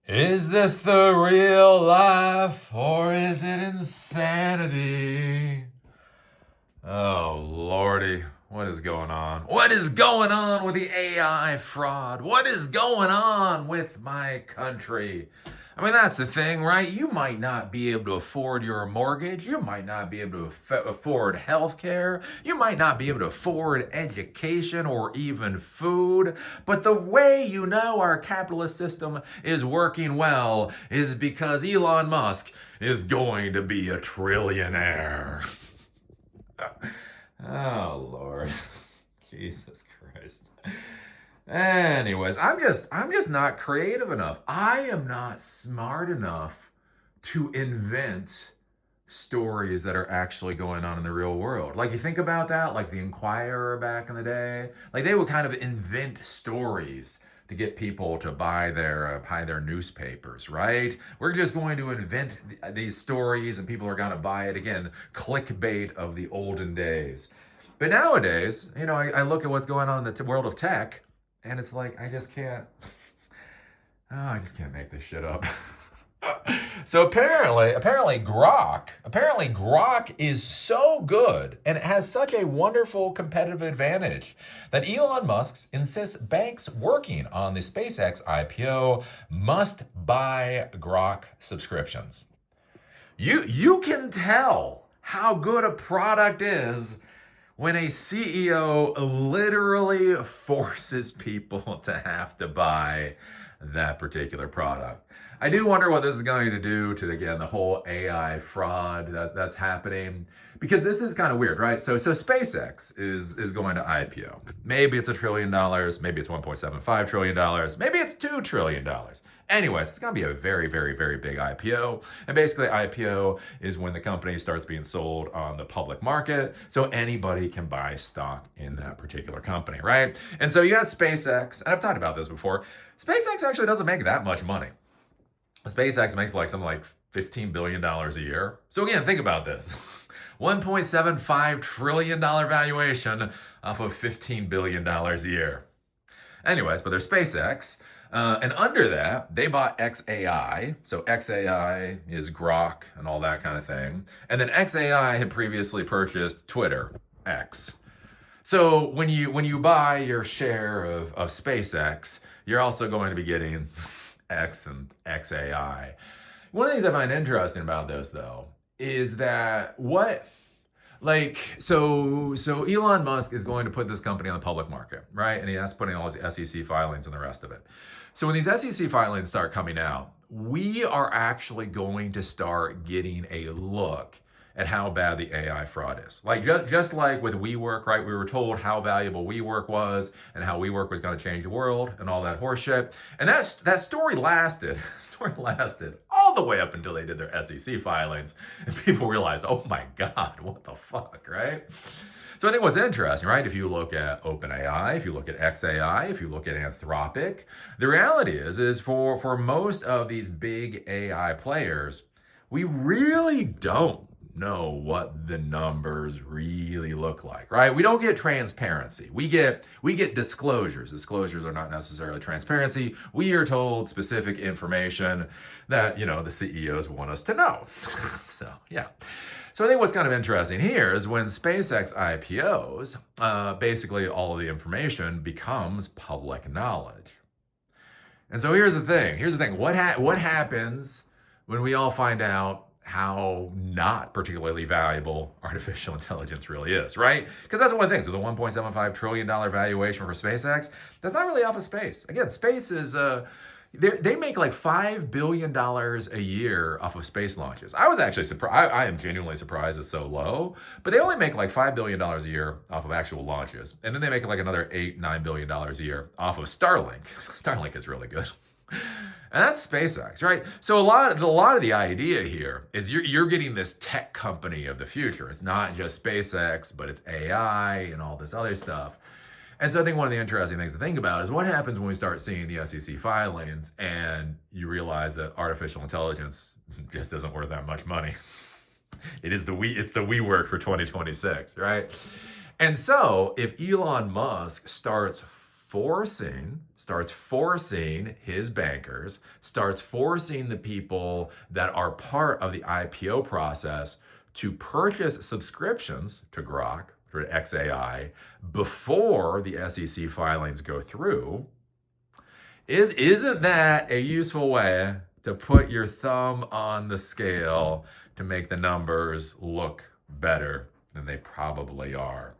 Is this the real life or is it insanity? Oh, Lordy, what is going on? What is going on with the AI fraud? What is going on with my country? I mean, that's the thing, right? You might not be able to afford your mortgage. You might not be able to afford health care. You might not be able to afford education or even food. But the way you know our capitalist system is working well is because Elon Musk is going to be a trillionaire. Oh, Lord. Jesus Christ. Anyways, I'm just not creative enough. I am not smart enough to invent stories that are actually going on in the real world. Like, you think about that, like the Inquirer back in the day, like they would kind of invent stories to get people to buy their newspapers, right? We're just going to invent these stories and people are going to buy it. Again, clickbait of the olden days. But nowadays, I look at what's going on in the world of tech, and it's like I just can't. Oh, I just can't make this shit up. So apparently Grok is so good and it has such a wonderful competitive advantage that Elon Musk insists banks working on the SpaceX IPO must buy Grok subscriptions. You can tell how good a product is when a CEO literally forces people to have to buy that particular product. I do wonder what this is going to do to, again, the whole AI fraud that's happening, because this is kind of weird, right? So SpaceX is going to IPO. Maybe it's $1 trillion, maybe it's $1.75 trillion, maybe it's $2 trillion. Anyways, it's going to be a very, very, very big IPO. And basically, IPO is when the company starts being sold on the public market, so anybody can buy stock in that particular company, right? And so you got SpaceX, and I've talked about this before. SpaceX actually doesn't make that much money. SpaceX makes like something like $15 billion a year. So again, think about this. $1.75 trillion valuation off of $15 billion a year. Anyways, but there's SpaceX. And under that, they bought xAI. So xAI is Grok and all that kind of thing. And then xAI had previously purchased Twitter, X. So when you buy your share of SpaceX, you're also going to be getting X and xAI. One of the things I find interesting about this, though, is that so Elon Musk is going to put this company on the public market, right? And he has to put in all his SEC filings and the rest of it. So when these SEC filings start coming out, we are actually going to start getting a look at how bad the AI fraud is. Like just like with WeWork, right? We were told how valuable WeWork was and how WeWork was going to change the world and all that horseshit. And that story lasted all the way up until they did their SEC filings, and people realized, oh my God, what the fuck, right? So I think what's interesting, right? If you look at OpenAI, if you look at xAI, if you look at Anthropic, the reality is for most of these big AI players, we really don't know what the numbers really look like, right? We don't get transparency. We get disclosures. Disclosures are not necessarily transparency. We are told specific information that, the CEOs want us to know. So, yeah. So I think what's kind of interesting here is when SpaceX IPOs, basically all of the information becomes public knowledge. And so here's the thing. What happens when we all find out how not particularly valuable artificial intelligence really is, right? Because that's one of the things with a $1.75 trillion valuation for SpaceX, that's not really off of space. Again, space is, they make like $5 billion a year off of space launches. I was actually surprised. I am genuinely surprised it's so low, but they only make like $5 billion a year off of actual launches. And then they make like another $8-9 billion a year off of Starlink. Starlink is really good. And that's SpaceX, right? So a lot of the idea here is you're getting this tech company of the future. It's not just SpaceX, but it's AI and all this other stuff. And so I think one of the interesting things to think about is what happens when we start seeing the SEC filings and you realize that artificial intelligence just isn't worth that much money. It's the WeWork for 2026, right? And so if Elon Musk starts starts forcing his bankers, starts forcing the people that are part of the IPO process to purchase subscriptions to Grok, or to xAI, before the SEC filings go through. Isn't that a useful way to put your thumb on the scale to make the numbers look better than they probably are?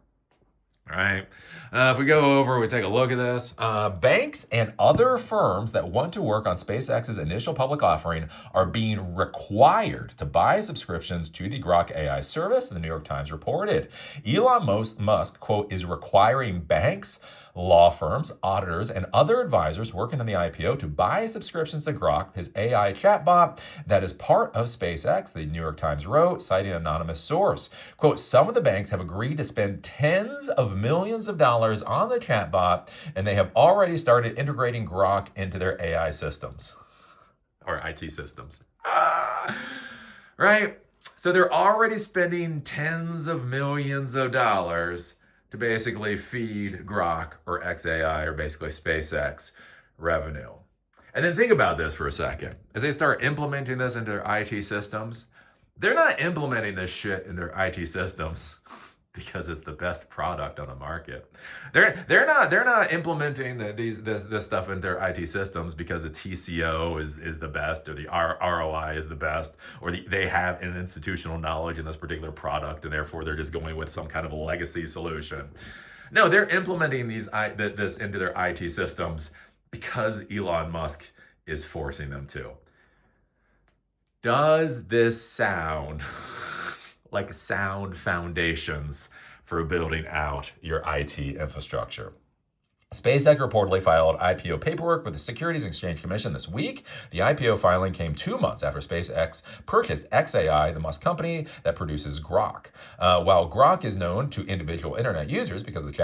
All right. If we go over, we take a look at this. Banks and other firms that want to work on SpaceX's initial public offering are being required to buy subscriptions to the Grok AI service, the New York Times reported. Elon Musk, quote, is requiring banks, law firms, auditors, and other advisors working on the IPO to buy subscriptions to Grok, his AI chatbot that is part of SpaceX, the New York Times wrote, citing an anonymous source. Quote, some of the banks have agreed to spend tens of millions of dollars on the chatbot, and they have already started integrating Grok into their AI systems, or IT systems. Right? So they're already spending tens of millions of dollars to basically feed Grok or xAI or basically SpaceX revenue. And then think about this for a second. As they start implementing this into their IT systems, they're not implementing this shit in their IT systems because it's the best product on the market. They're not implementing this stuff in their IT systems because the TCO is the best, or the ROI is the best, or they have an institutional knowledge in this particular product and therefore they're just going with some kind of a legacy solution. No, they're implementing this into their IT systems because Elon Musk is forcing them to. Does this sound like sound foundations for building out your IT infrastructure? SpaceX reportedly filed IPO paperwork with the Securities and Exchange Commission this week. The IPO filing came 2 months after SpaceX purchased xAI, the Musk company that produces Grok. While Grok is known to individual internet users because of the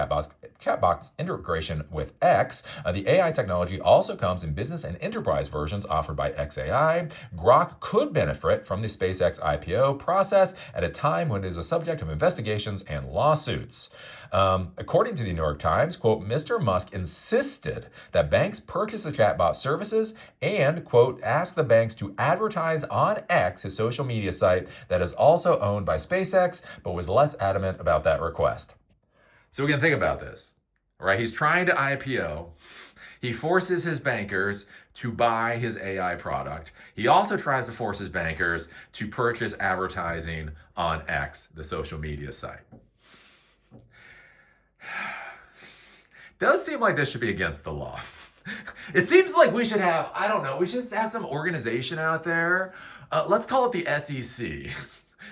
chatbot's integration with X, the AI technology also comes in business and enterprise versions offered by xAI. Grok could benefit from the SpaceX IPO process at a time when it is a subject of investigations and lawsuits. According to the New York Times, quote, Mr. Musk insisted that banks purchase the chatbot services and, quote, ask the banks to advertise on X, his social media site that is also owned by SpaceX, but was less adamant about that request. So we can think about this, right? He's trying to IPO. He forces his bankers to buy his AI product. He also tries to force his bankers to purchase advertising on X, the social media site. Does seem like this should be against the law. It seems like we should have, I don't know, we should have some organization out there. Let's call it the SEC.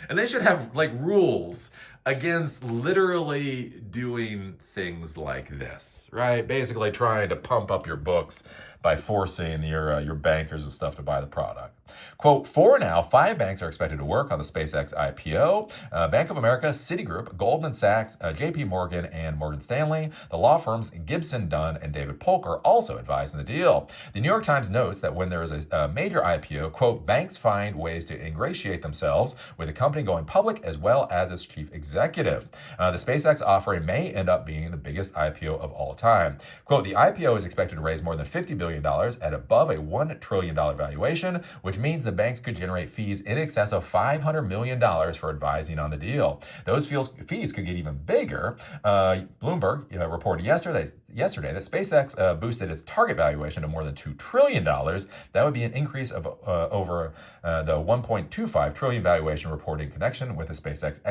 And they should have like rules against literally doing things like this, right? Basically trying to pump up your books by forcing your bankers and stuff to buy the product. Quote, for now, 5 banks are expected to work on the SpaceX IPO. Bank of America, Citigroup, Goldman Sachs, JP Morgan, and Morgan Stanley. The law firms Gibson, Dunn, and David Polk are also advised in the deal. The New York Times notes that when there is a major IPO, quote, banks find ways to ingratiate themselves with the company going public as well as its chief executive. The SpaceX offering may end up being the biggest IPO of all time. Quote, the IPO is expected to raise more than $50 billion at above a $1 trillion valuation, which means the banks could generate fees in excess of $500 million for advising on the deal. Those fees could get even bigger. Bloomberg reported yesterday that SpaceX boosted its target valuation to more than $2 trillion. That would be an increase of over the $1.25 trillion valuation reported in connection with the SpaceX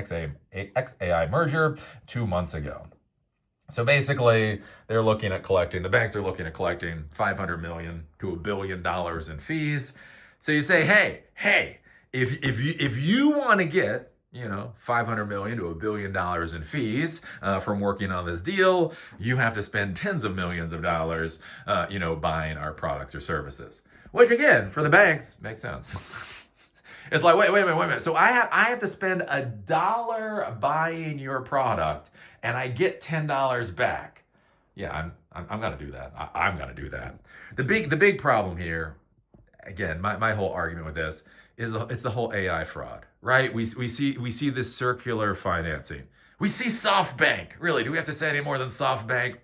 xAI merger 2 months ago. So basically, the banks are looking at collecting $500 million to $1 billion in fees. So you say, hey, if you want to get, $500 million to $1 billion in fees from working on this deal, you have to spend tens of millions of dollars, buying our products or services. Which again, for the banks, makes sense. It's like, wait a minute. So I have to spend $1 buying your product, and I get $10 back. Yeah, I'm gonna do that. I'm gonna do that. The big problem here, again, my whole argument with this is it's the whole AI fraud, right? We see this circular financing. We see SoftBank. Really, do we have to say any more than SoftBank?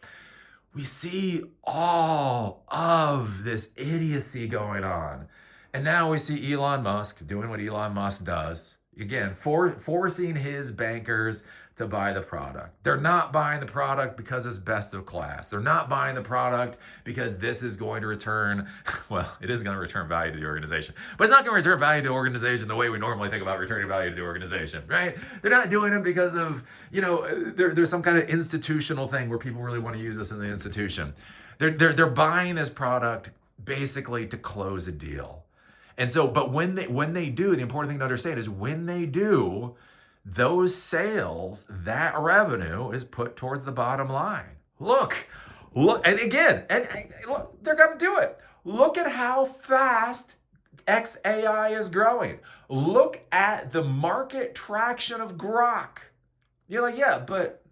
we see all of this idiocy going on. And now we see Elon Musk doing what Elon Musk does. Again, forcing his bankers to buy the product. They're not buying the product because it's best of class. They're not buying the product because this is going to return, well, it is going to return value to the organization, but it's not going to return value to the organization the way we normally think about returning value to the organization, right? They're not doing it because of, there's some kind of institutional thing where people really want to use this in the institution. They're buying this product basically to close a deal. And so, but when they do, the important thing to understand is when they do, those sales, that revenue is put towards the bottom line. Look, and again, and look, they're going to do it. Look at how fast xAI is growing. Look at the market traction of Grok. You're like, yeah, but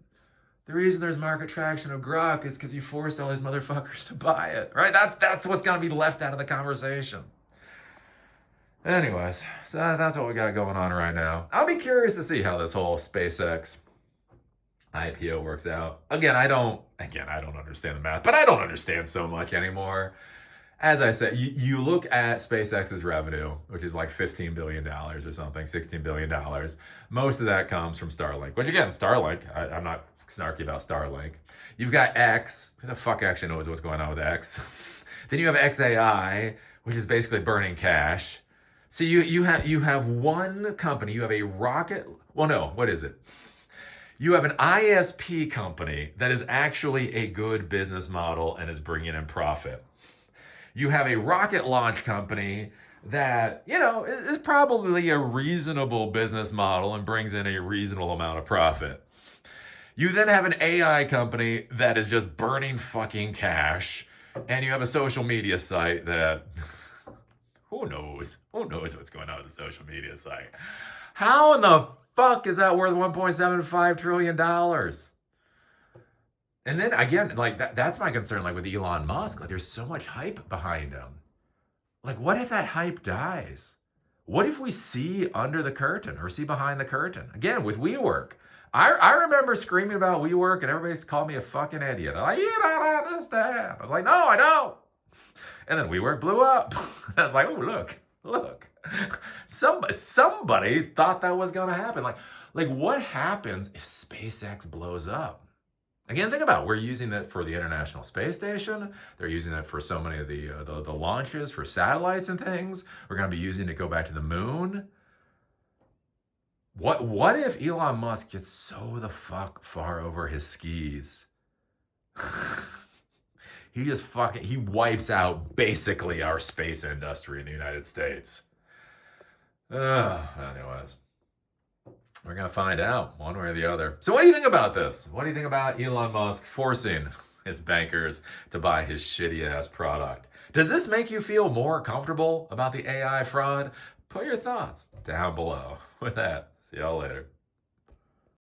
the reason there's market traction of Grok is because you forced all these motherfuckers to buy it, right? That's what's going to be left out of the conversation. Anyways, so that's what we got going on right now. I'll be curious to see how this whole SpaceX IPO works out. Again, I don't understand the math, but I don't understand so much anymore. As I said, you look at SpaceX's revenue, which is like $15 billion or something, $16 billion. Most of that comes from Starlink, which again, Starlink, I'm not snarky about Starlink. You've got X, who the fuck actually knows what's going on with X? Then you have xAI, which is basically burning cash. So you have one company, you have a rocket, well no, what is it? You have an ISP company that is actually a good business model and is bringing in profit. You have a rocket launch company that, is probably a reasonable business model and brings in a reasonable amount of profit. You then have an AI company that is just burning fucking cash, and you have a social media site that... Who knows what's going on with the social media site? How in the fuck is that worth $1.75 trillion? And then again, like that's my concern, like with Elon Musk, like there's so much hype behind him. Like what if that hype dies? What if we see under the curtain or see behind the curtain? Again, with WeWork. I remember screaming about WeWork and everybody's called me a fucking idiot. They're like, you don't understand. I was like, no, I don't. And then WeWork blew up. I was like, oh, look. Somebody thought that was going to happen. Like what happens if SpaceX blows up? Again, think about it. We're using that for the International Space Station. They're using it for so many of the launches for satellites and things. We're going to be using it to go back to the moon. What if Elon Musk gets so the fuck far over his skis? He wipes out basically our space industry in the United States. Anyways, we're going to find out one way or the other. So what do you think about this? What do you think about Elon Musk forcing his bankers to buy his shitty ass product? Does this make you feel more comfortable about the AI fraud? Put your thoughts down below. With that, see y'all later.